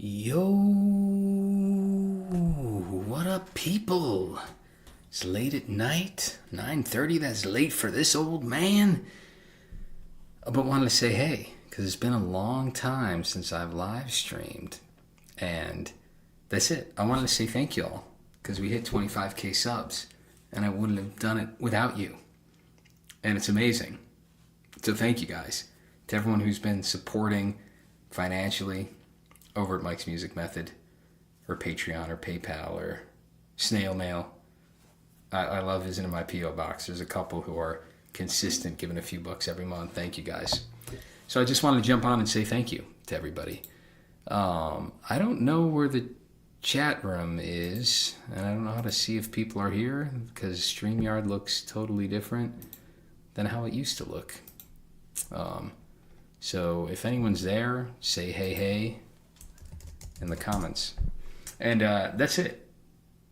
Yo, what up, people? It's late at night, 9:30. That's late for this old man. But wanted to say hey, because it's been a long time since I've live streamed. And that's it. I wanted to say thank you all, because we hit 25K subs, and I wouldn't have done it without you. And it's amazing. So thank you guys. To everyone who's been supporting financially over at Mike's Music Method, or Patreon, or PayPal, or snail mail. I love visiting my P.O. box. There's a couple who are consistent, giving a few bucks every month. Thank you guys. So I just wanted to jump on and say thank you to everybody. I don't know where the chat room is, and I don't know how to see if people are here, because StreamYard looks totally different than how it used to look. So if anyone's there, say hey in the comments. And that's it.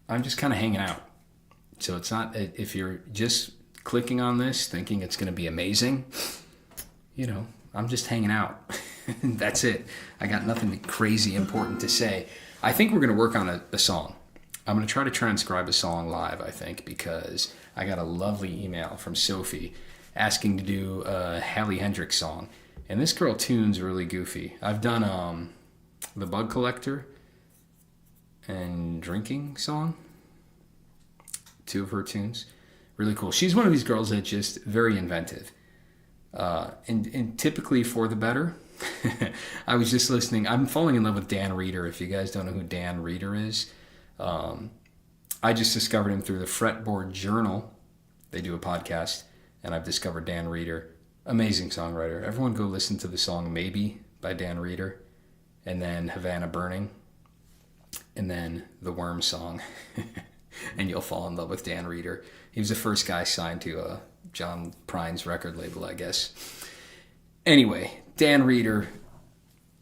I'm just kind of hanging out. So it's not, if you're just clicking on this thinking it's going to be amazing, you know, I'm just hanging out. That's it. I got nothing crazy important to say. I think we're going to work on a song. I'm going to try to transcribe a song live, I think, because I got a lovely email from Sophie asking to do a Heynderickx song. And this girl tunes really goofy. I've done the Bug Collector and Drinking song. 2 of her tunes. Really cool. She's one of these girls that's just very inventive. And typically for the better. I was just listening. I'm falling in love with Dan Reeder. If you guys don't know who Dan Reeder is, I just discovered him through the Fretboard Journal. They do a podcast, and I've discovered Dan Reeder. Amazing songwriter. Everyone go listen to the song Maybe by Dan Reeder, and then Havana Burning, and then the Worm song. And you'll fall in love with Dan Reeder. He was the first guy signed to John Prine's record label, I guess. Anyway, Dan Reeder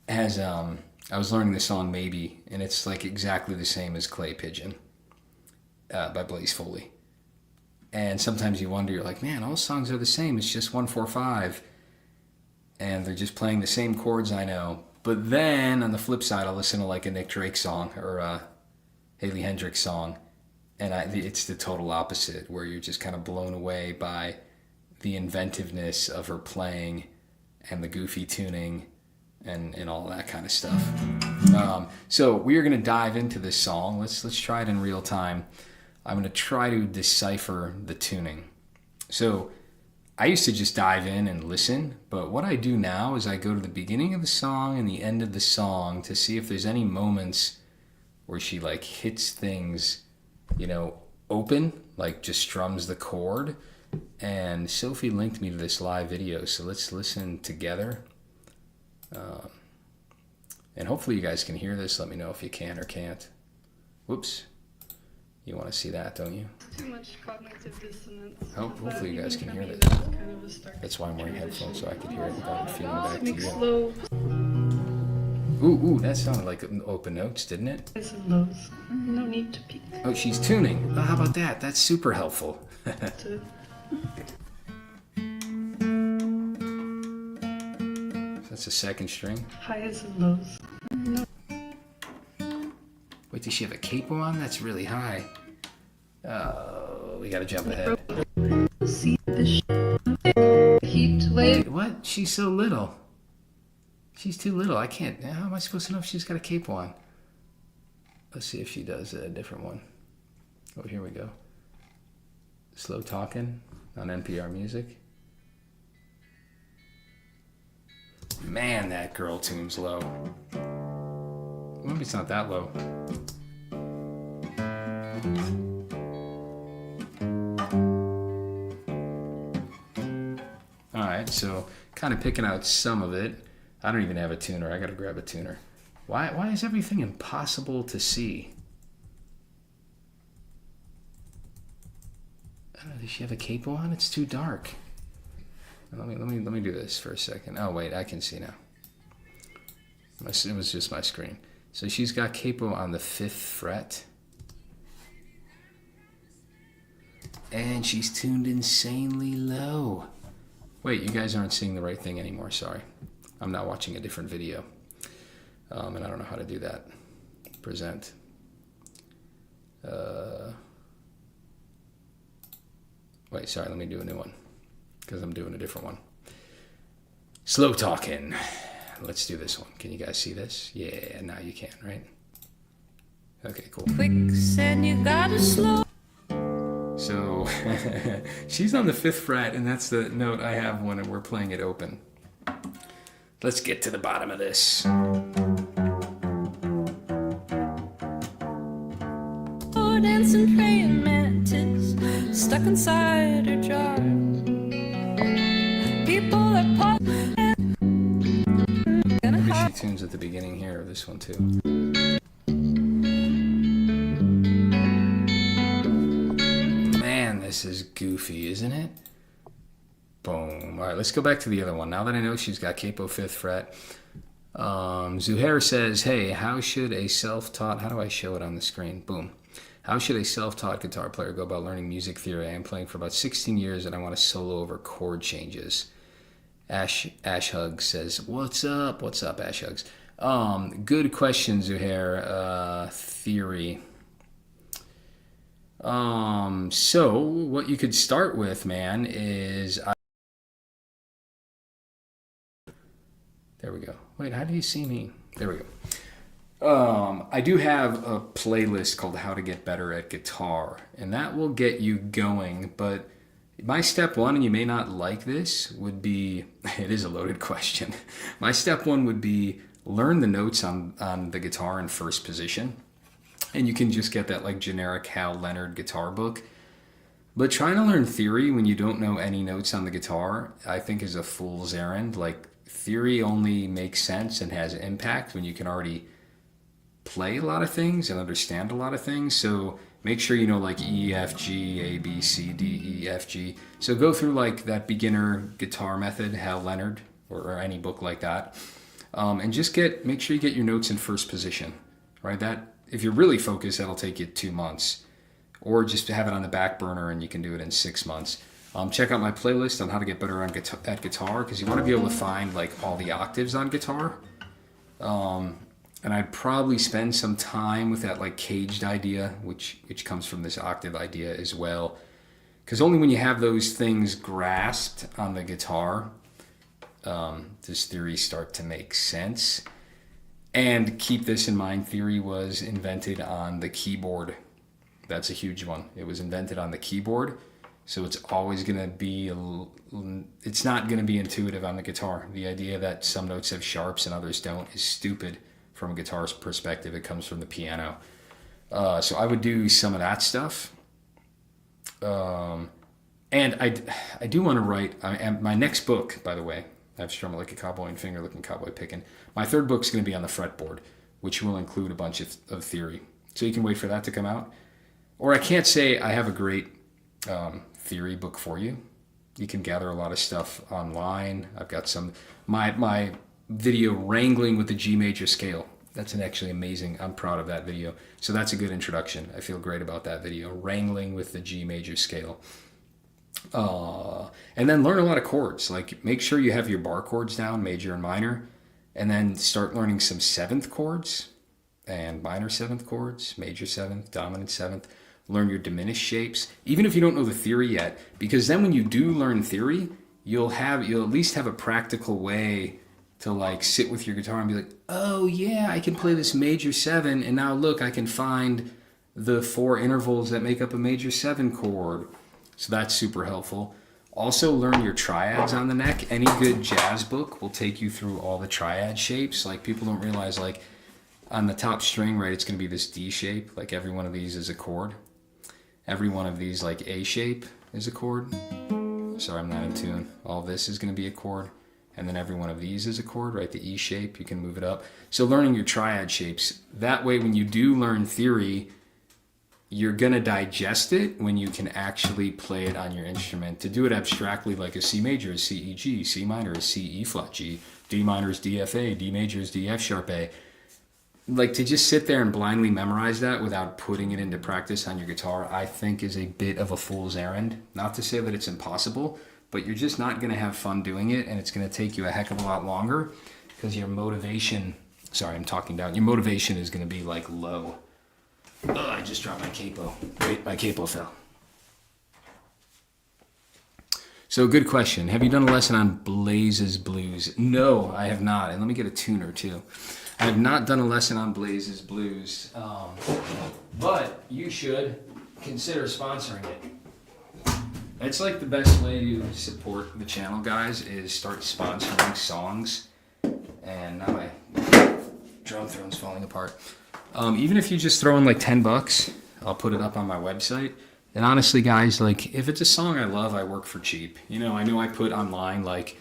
has, I was learning the song Maybe, and it's like exactly the same as Clay Pigeon by Blaze Foley. And sometimes you wonder, you're like, man, all songs are the same. It's just 1-4-5. And they're just playing the same chords, I know. But then, on the flip side, I'll listen to like a Nick Drake song or a Heynderickx song. And it's the total opposite, where you're just kind of blown away by the inventiveness of her playing and the goofy tuning and all that kind of stuff. So we are going to dive into this song. Let's try it in real time. I'm going to try to decipher the tuning. So I used to just dive in and listen, but what I do now is I go to the beginning of the song and the end of the song to see if there's any moments where she like hits things, you know, open, like just strums the chord. And Sophie linked me to this live video, so let's listen together. And hopefully you guys can hear this. Let me know if you can or can't. Whoops. You want to see that, don't you? Too much cognitive dissonance. Oh, hopefully you guys can hear this. That's why I'm wearing headphones, so I can hear it without feeling back to you. Slow. Ooh, that sounded like open notes, didn't it? Highs and lows. No need to peak. Oh, she's tuning. Oh, how about that? That's super helpful. That's a second string. Highs and lows. No. Wait, does she have a capo on? That's really high. Oh, we gotta jump ahead. See the heat wave. Wait, what? She's so little. She's too little. I can't. How am I supposed to know if she's got a capo on? Let's see if she does a different one. Oh, here we go. Slow Talking on NPR Music. Man, that girl tunes low. Maybe it's not that low. Alright, so kind of picking out some of it. I don't even have a tuner. I gotta grab a tuner. Why is everything impossible to see? I don't know, does she have a capo on? It's too dark. Let me do this for a second. Oh wait, I can see now. It was just my screen. So she's got capo on the 5th fret. And she's tuned insanely low. Wait, you guys aren't seeing the right thing anymore, sorry. I'm not watching a different video. And I don't know how to do that. Present. Wait, sorry, let me do a new one because I'm doing a different one. Slow talking. Let's do this one. Can you guys see this? Yeah, now you can, right? Okay, cool. Quicksand, you gotta slow. So she's on the 5th fret, and that's the note I have when we're playing it open. Let's get to the bottom of this. Dancing praying mantis stuck inside her jar. People are Maybe she tunes at the beginning here of this one too. Man, this is goofy, isn't it? Boom. All right, let's go back to the other one. Now that I know she's got capo 5th fret. Zuhair says, hey, how should a self-taught, how do I show it on the screen? Boom. How should a self-taught guitar player go about learning music theory? I am playing for about 16 years and I want to solo over chord changes. Ash Hug says, what's up? What's up, Ash Hugs? Good question, Zuhair. Theory. So what you could start with, man, is... There we go. Wait, how do you see me? There we go. I do have a playlist called How to Get Better at Guitar, and that will get you going, but my step one, and you may not like this, would be, it is a loaded question. My step one would be learn the notes on the guitar in first position, and you can just get that like generic Hal Leonard guitar book. But trying to learn theory when you don't know any notes on the guitar, I think is a fool's errand. Like, theory only makes sense and has impact when you can already play a lot of things and understand a lot of things. So make sure you know like E, F, G, A, B, C, D, E, F, G. So go through like that beginner guitar method, Hal Leonard, or any book like that. And just make sure you get your notes in first position, right? That, if you're really focused, that'll take you 2 months. Or just have it on the back burner and you can do it in 6 months. Check out my playlist on how to get better at guitar, because you want to be able to find like all the octaves on guitar. And I'd probably spend some time with that like caged idea, which comes from this octave idea as well. Because only when you have those things grasped on the guitar, does theory start to make sense. And keep this in mind, theory was invented on the keyboard. That's a huge one. It was invented on the keyboard. So it's always going to be, it's not going to be intuitive on the guitar. The idea that some notes have sharps and others don't is stupid from a guitar's perspective. It comes from the piano. So I would do some of that stuff. And I do want to write, my next book, by the way, I've strummed like a cowboy and finger looking cowboy picking. My third book's going to be on the fretboard, which will include a bunch of theory. So you can wait for that to come out. Or I can't say I have a great theory book for you. You can gather a lot of stuff online. I've got some, my video wrangling with the G major scale. That's actually amazing. I'm proud of that video. So that's a good introduction. I feel great about that video. Wrangling with the G major scale. And then learn a lot of chords. Like, make sure you have your bar chords down, major and minor. And then start learning some 7th chords and minor 7th chords, major 7th, dominant 7th. Learn your diminished shapes, even if you don't know the theory yet, because then when you do learn theory, you'll at least have a practical way to like sit with your guitar and be like, oh yeah, I can play this major 7, and now look, I can find the 4 intervals that make up a major 7 chord. So that's super helpful. Also learn your triads on the neck. Any good jazz book will take you through all the triad shapes. Like, people don't realize, like, on the top string, right, it's going to be this D shape. Like, every one of these is a chord. Every one of these, like A shape, is a chord. Sorry, I'm not in tune. All this is going to be a chord. And then every one of these is a chord, right? The E shape, you can move it up. So learning your triad shapes. That way, when you do learn theory, you're going to digest it when you can actually play it on your instrument. To do it abstractly, like a C major is C, E, G, C minor is C, E flat, G, D minor is D, F, A, D major is D, F sharp, A. Like, to just sit there and blindly memorize that without putting it into practice on your guitar, I think is a bit of a fool's errand. Not to say that it's impossible, but you're just not going to have fun doing it, and it's going to take you a heck of a lot longer because your motivation Sorry, I'm talking down. Your motivation is going to be like low. Ugh, I just dropped my capo. Wait, my capo fell. So good question. Have you done a lesson on Blaze's Blues? No, I have not. And let me get a tuner too. I have not done a lesson on Blaze's Blues. But you should consider sponsoring it. It's like the best way to support the channel, guys, is start sponsoring songs. And now my drum throne's falling apart. Even if you just throw in like $10, I'll put it up on my website. And honestly, guys, like if it's a song I love, I work for cheap. You know I put online like,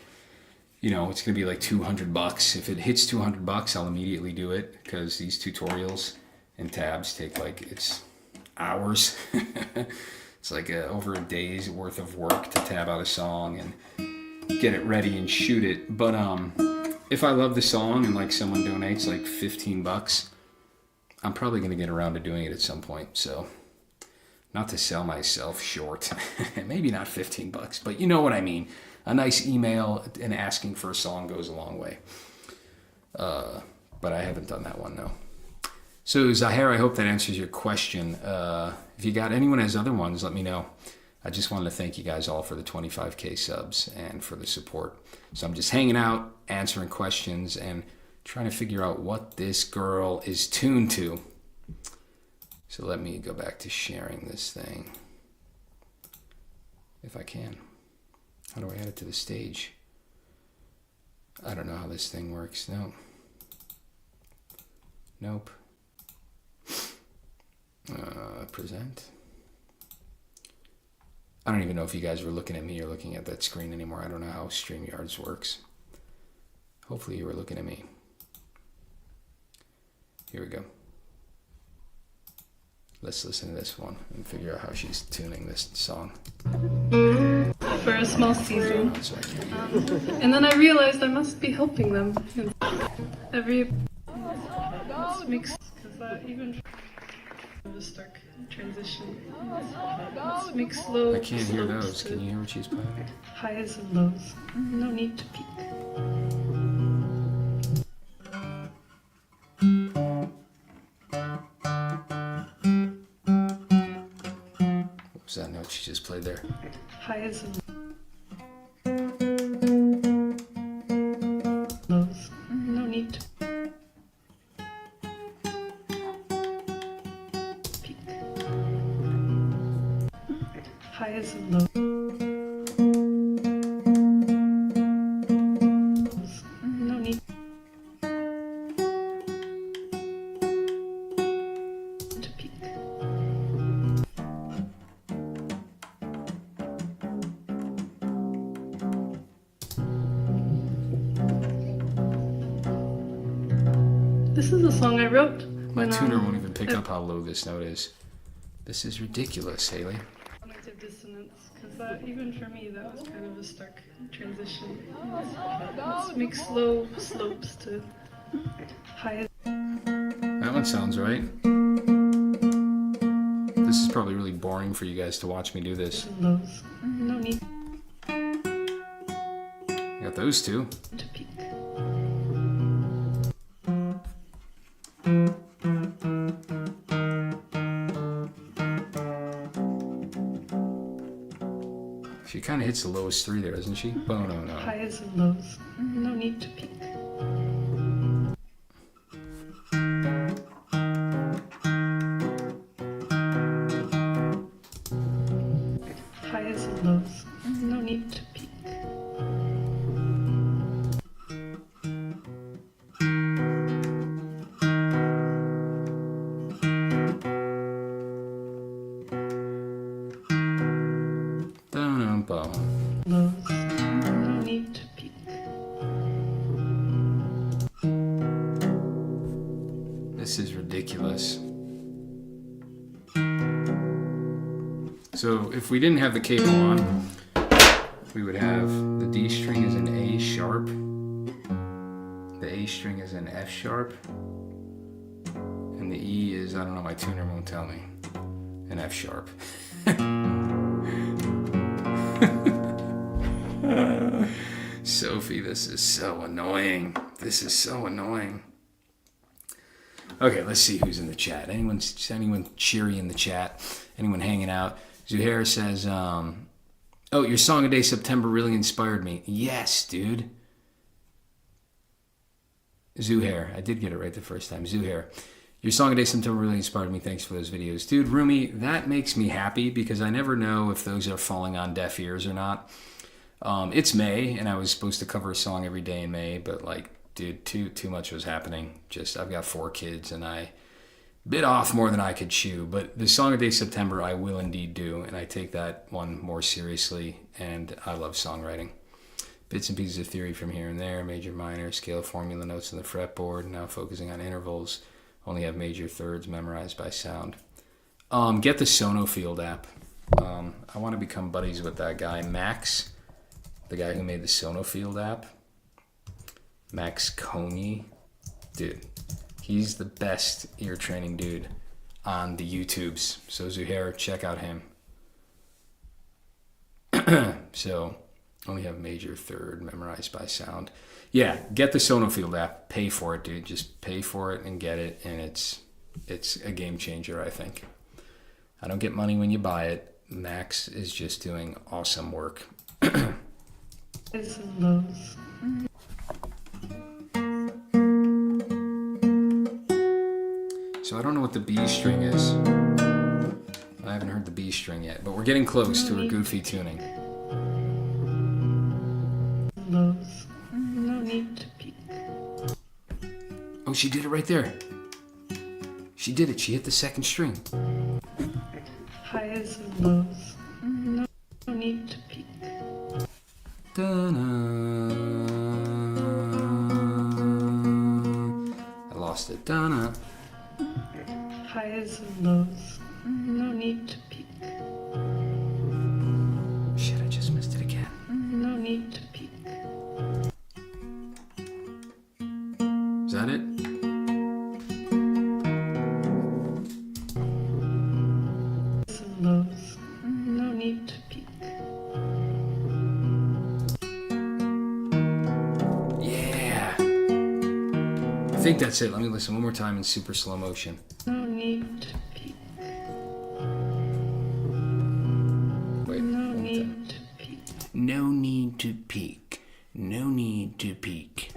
it's gonna be like $200. If it hits $200, I'll immediately do it because these tutorials and tabs take like it's hours. It's like over a day's worth of work to tab out a song and get it ready and shoot it. But if I love the song and like someone donates like $15, I'm probably gonna get around to doing it at some point. So. Not to sell myself short, maybe not $15, but you know what I mean. A nice email and asking for a song goes a long way. But I haven't done that one, no. So Zahir, I hope that answers your question. If you got anyone has other ones, let me know. I just wanted to thank you guys all for the 25K subs and for the support. So I'm just hanging out, answering questions, and trying to figure out what this girl is tuned to. So let me go back to sharing this thing, if I can. How do I add it to the stage? I don't know how this thing works. No. Nope. Present. I don't even know if you guys were looking at me or looking at that screen anymore. I don't know how StreamYards works. Hopefully you were looking at me. Here we go. Let's listen to this one and figure out how she's tuning this song. For a small season. So I can't And then I realized I must be helping them. Every let's mix, because even of a stark transition. Let's mix low. I can't hear slopes those. to Can you hear what she's playing? highs and lows. No need to peak. What was that note she just played there? Highs and lows. No need to peak. Highs and lows. No need to peak. This is a song I wrote. My when, tuner won't even pick up how low this note is. This is ridiculous, Haley. Cognitive dissonance, because even for me that was kind of a stark transition. Let's mix low slopes to high. That one sounds right. This is probably really boring for you guys to watch me do this. Lows. No need Got those two. to peak. She kind of hits the lowest three there, doesn't she? Oh, no, no. Highs and lows. No need to peak. Highs and lows. No need to peak. Dum-dum-bum. Lows. No need to peak. This is ridiculous. So if we didn't have the cable on, we would have the D string is an A sharp, the A string is an F sharp, and the E is, I don't know, my tuner won't tell me, an F sharp. Sophie, this is so annoying. This is so annoying. Okay, let's see who's in the chat. Anyone cheery in the chat? Anyone hanging out? Zuhair says, oh, your Song of Day September really inspired me. Yes, dude. Zuhair. I did get it right the first time. Zuhair. Your Song of Day September really inspired me. Thanks for those videos. Dude, Rumi, that makes me happy because I never know if those are falling on deaf ears or not. It's May, and I was supposed to cover a song every day in May, but like, dude, too much was happening. I've got 4 kids, and I bit off more than I could chew. But the Song of Day September I will indeed do, and I take that one more seriously, and I love songwriting. Bits and pieces of theory from here and there, major, minor, scale, formula notes on the fretboard, now focusing on intervals. Only have major thirds memorized by sound. Get the Sonofield app. I want to become buddies with that guy, Max, the guy who made the Sonofield app. Max Coney. Dude, he's the best ear training dude on the YouTubes. So Zuhair, check out him. So, only have major third memorized by sound. Yeah, get the Sonofield app. Pay for it, dude. Just pay for it and get it, and it's a game changer, I think. I don't get money when you buy it. Max is just doing awesome work. Highs and lows. So I don't know what the B string is. I haven't heard the B string yet, but we're getting close to a goofy tuning. Lows. No need to peek. Oh, she did it right there. She did it. She hit the second string. Highs and lows. No need to peek. Da-na. I lost it. Da-na. Highs and lows. No need to peek. Shit, I just missed it again. No need to peek. Is that it? Highs and lows. No need to peek. Yeah. I think that's it. Let me listen one more time in super slow motion. No need to peek. Wait. No need to peek. No need to peek. No need to peek.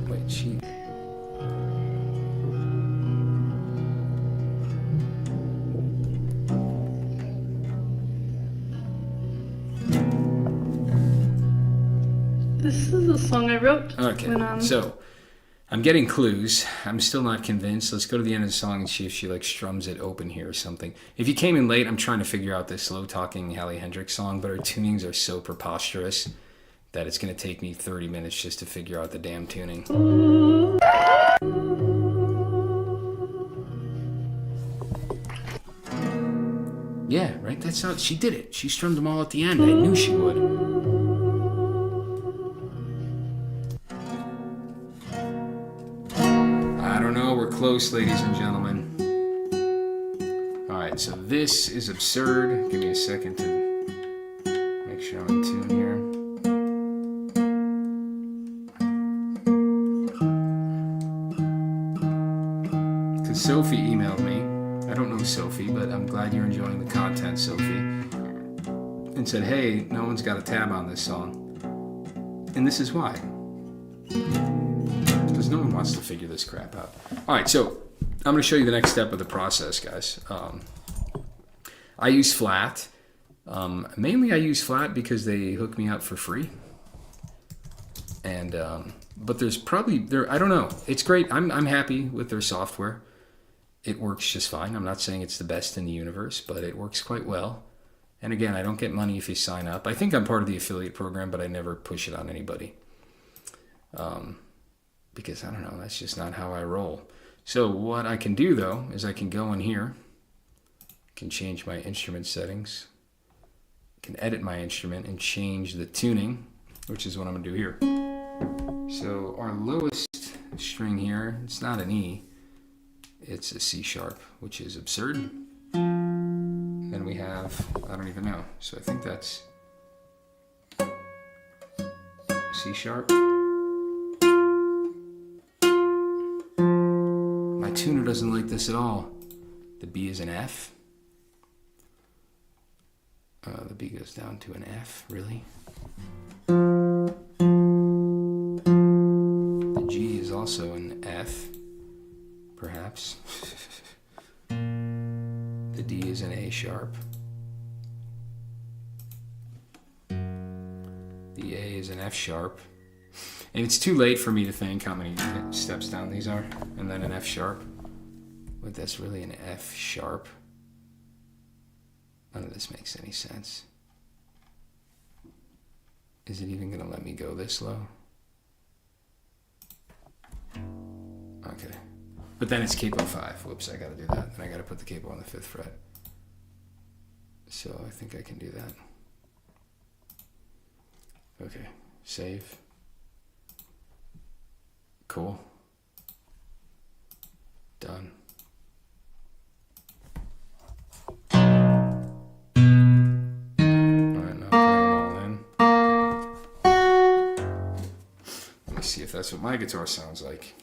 Wait, she... This is a song I wrote. Okay, so I'm getting clues. I'm still not convinced. Let's go to the end of the song and see if she like strums it open here or something. If you came in late, I'm trying to figure out this slow talking Heynderickx song, but her tunings are so preposterous that it's going to take me 30 minutes just to figure out the damn tuning. Yeah, right? That's how she did it. She strummed them all at the end. I knew she would. I don't know. We're close, ladies and gentlemen. All right, so this is absurd. Give me a second to make sure I'm in tune here. Because Sophie emailed me. I don't know Sophie, but I'm glad you're enjoying the content, Sophie. And said, hey, no one's got a tab on this song. And this is why. Because no one wants to figure this crap out. All right, so I'm going to show you the next step of the process, guys. I use Flat. Mainly I use Flat because they hook me up for free. And but there's probably, I don't know. It's great. I'm happy with their software. It works just fine. I'm not saying it's the best in the universe, but it works quite well. And again, I don't get money if you sign up. I think I'm part of the affiliate program, but I never push it on anybody. Because I don't know, that's just not how I roll. So what I can do though, is I can go in here, can change my instrument settings, can edit my instrument and change the tuning, which is what I'm gonna do here. So our lowest string here, it's not an E, it's a C sharp, which is absurd. Then we have, I don't even know, so I think that's C sharp. My tuner doesn't like this at all. The B is an F. The B goes down to an F, really? The G is also an F, perhaps. The D is an A sharp. The A is an F sharp. And it's too late for me to think how many steps down these are. And then an F sharp. But that's really an F sharp. None of this makes any sense. Is it even going to let me go this low? Okay. But then it's capo 5. Whoops, I got to do that. And I got to put the capo on the 5th fret. So I think I can do that. Okay, save. Cool. Done. Alright, now putting them all in. Let me see if that's what my guitar sounds like.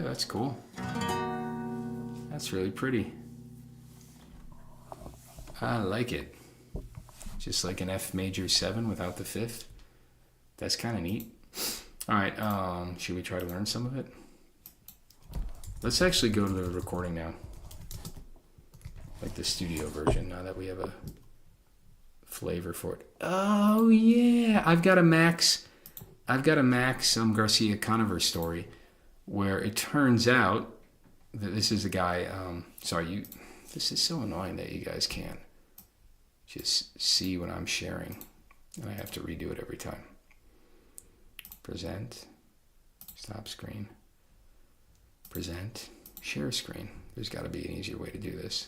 That's cool. That's really pretty. I like it. Just like an F major 7 without the 5th. That's kind of neat. All right, should we try to learn some of it? Let's actually go to the recording now. Like the studio version, now that we have a flavor for it. Oh yeah, I've got a Max Garcia Conover story, where it turns out that this is a guy, this is so annoying that you guys can't just see what I'm sharing. And I have to redo it every time. Present, stop screen, present, share screen. There's got to be an easier way to do this.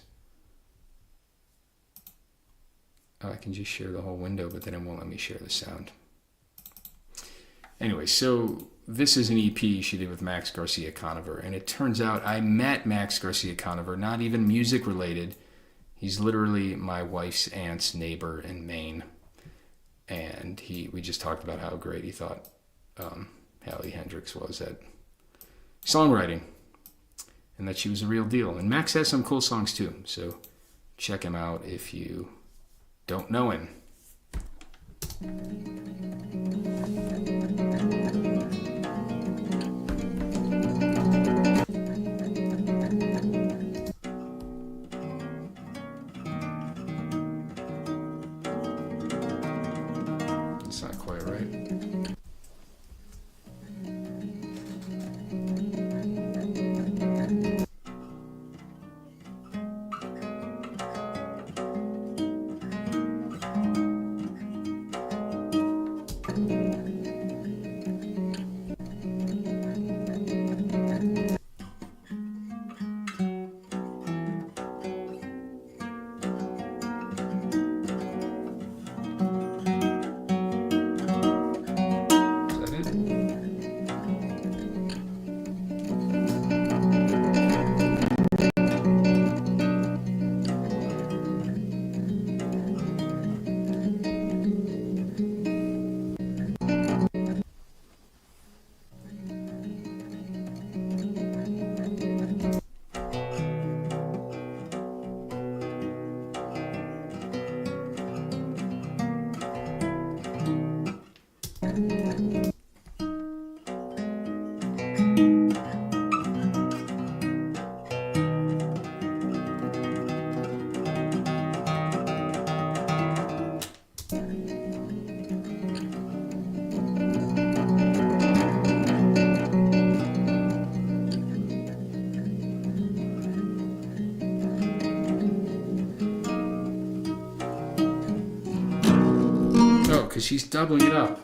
Oh, I can just share the whole window, but then it won't let me share the sound. Anyway, so this is an EP she did with Max Garcia Conover, and it turns out I met Max Garcia Conover, not even music related. He's literally my wife's aunt's neighbor in Maine, and we just talked about how great he thought Heynderickx was at songwriting, and that she was a real deal. And Max has some cool songs too, so check him out if you don't know him. It's not quite right. Because she's doubling it up.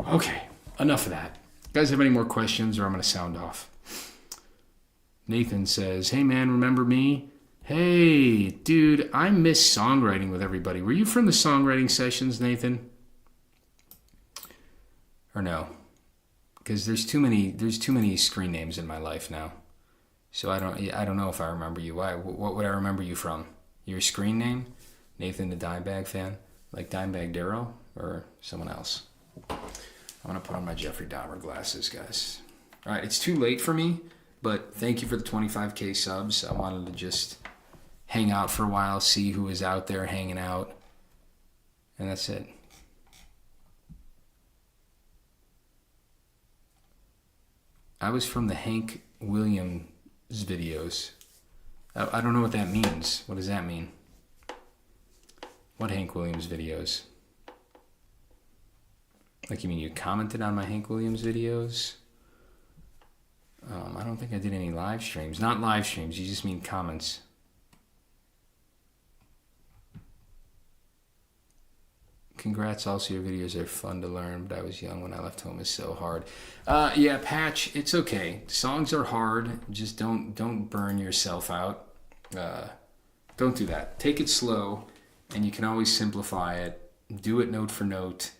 Okay, enough of that. Guys, have any more questions, or I'm going to sound off? Nathan says, hey man, remember me? Hey, dude, I miss songwriting with everybody. Were you from the songwriting sessions, Nathan? Or no? Because there's too many screen names in my life now. So I don't know if I remember you. Why? What would I remember you from? Your screen name? Nathan the Dimebag fan? Like Dimebag Darrow? Or someone else? I'm going to put on my Jeffrey Dahmer glasses, guys. All right, it's too late for me, but thank you for the 25K subs. I wanted to just hang out for a while, see who is out there hanging out. And that's it. I was from the Hank Williams videos. I don't know what that means. What does that mean? What Hank Williams videos? Like, you mean you commented on my Hank Williams videos? I don't think I did any live streams. Not live streams, you just mean comments. Congrats, also your videos are fun to learn, but I was young when I left home. Is so hard. Yeah, Patch, it's okay. Songs are hard. Just don't burn yourself out. Don't do that. Take it slow, and you can always simplify it. Do it note for note.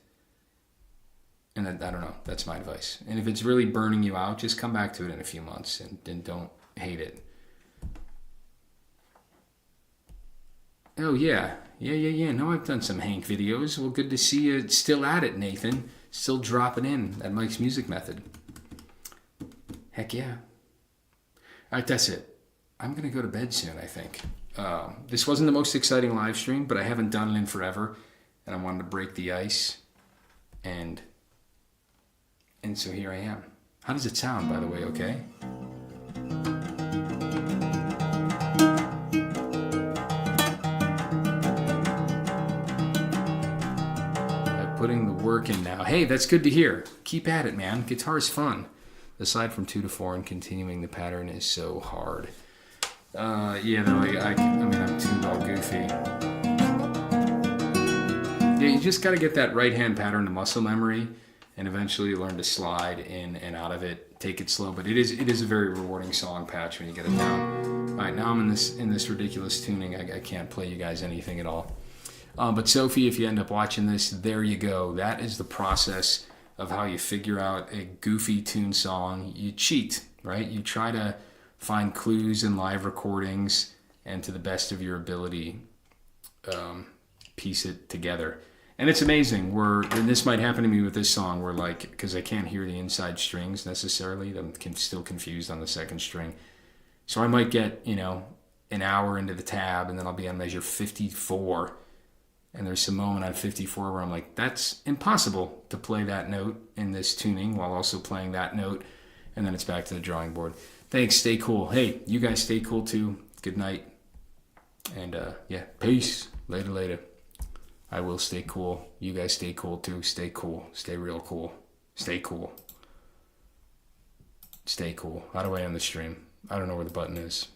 And I don't know. That's my advice. And if it's really burning you out, just come back to it in a few months and don't hate it. Oh, yeah. Yeah. No, I've done some Hank videos. Well, good to see you still at it, Nathan. Still dropping in at Mike's Music Method. Heck yeah. All right, that's it. I'm going to go to bed soon, I think. This wasn't the most exciting live stream, but I haven't done it in forever. And I wanted to break the ice. And so here I am. How does it sound, by the way, okay? I'm putting the work in now. Hey, that's good to hear. Keep at it, man. Guitar's fun. Aside from 2 to 4 and continuing the pattern is so hard. Yeah, though, I'm tuned all goofy. Yeah, you just got to get that right hand pattern to muscle memory, and eventually learn to slide in and out of it. Take it slow, but it is a very rewarding song, Patch, when you get it down. All right, now I'm in this ridiculous tuning. I can't play you guys anything at all. But Sophie, if you end up watching this, there you go. That is the process of how you figure out a goofy tune song. You cheat, right? You try to find clues in live recordings and to the best of your ability, piece it together. And it's amazing, and this might happen to me with this song, where because I can't hear the inside strings necessarily, I'm still confused on the second string. So I might get, an hour into the tab, and then I'll be on measure 54. And there's some moment on 54 where I'm like, that's impossible to play that note in this tuning while also playing that note. And then it's back to the drawing board. Thanks, stay cool. Hey, you guys stay cool too. Good night. And yeah, peace. Later. I will stay cool. You guys stay cool too. Stay cool. Stay real cool. Stay cool. Stay cool. How do I end the stream? I don't know where the button is.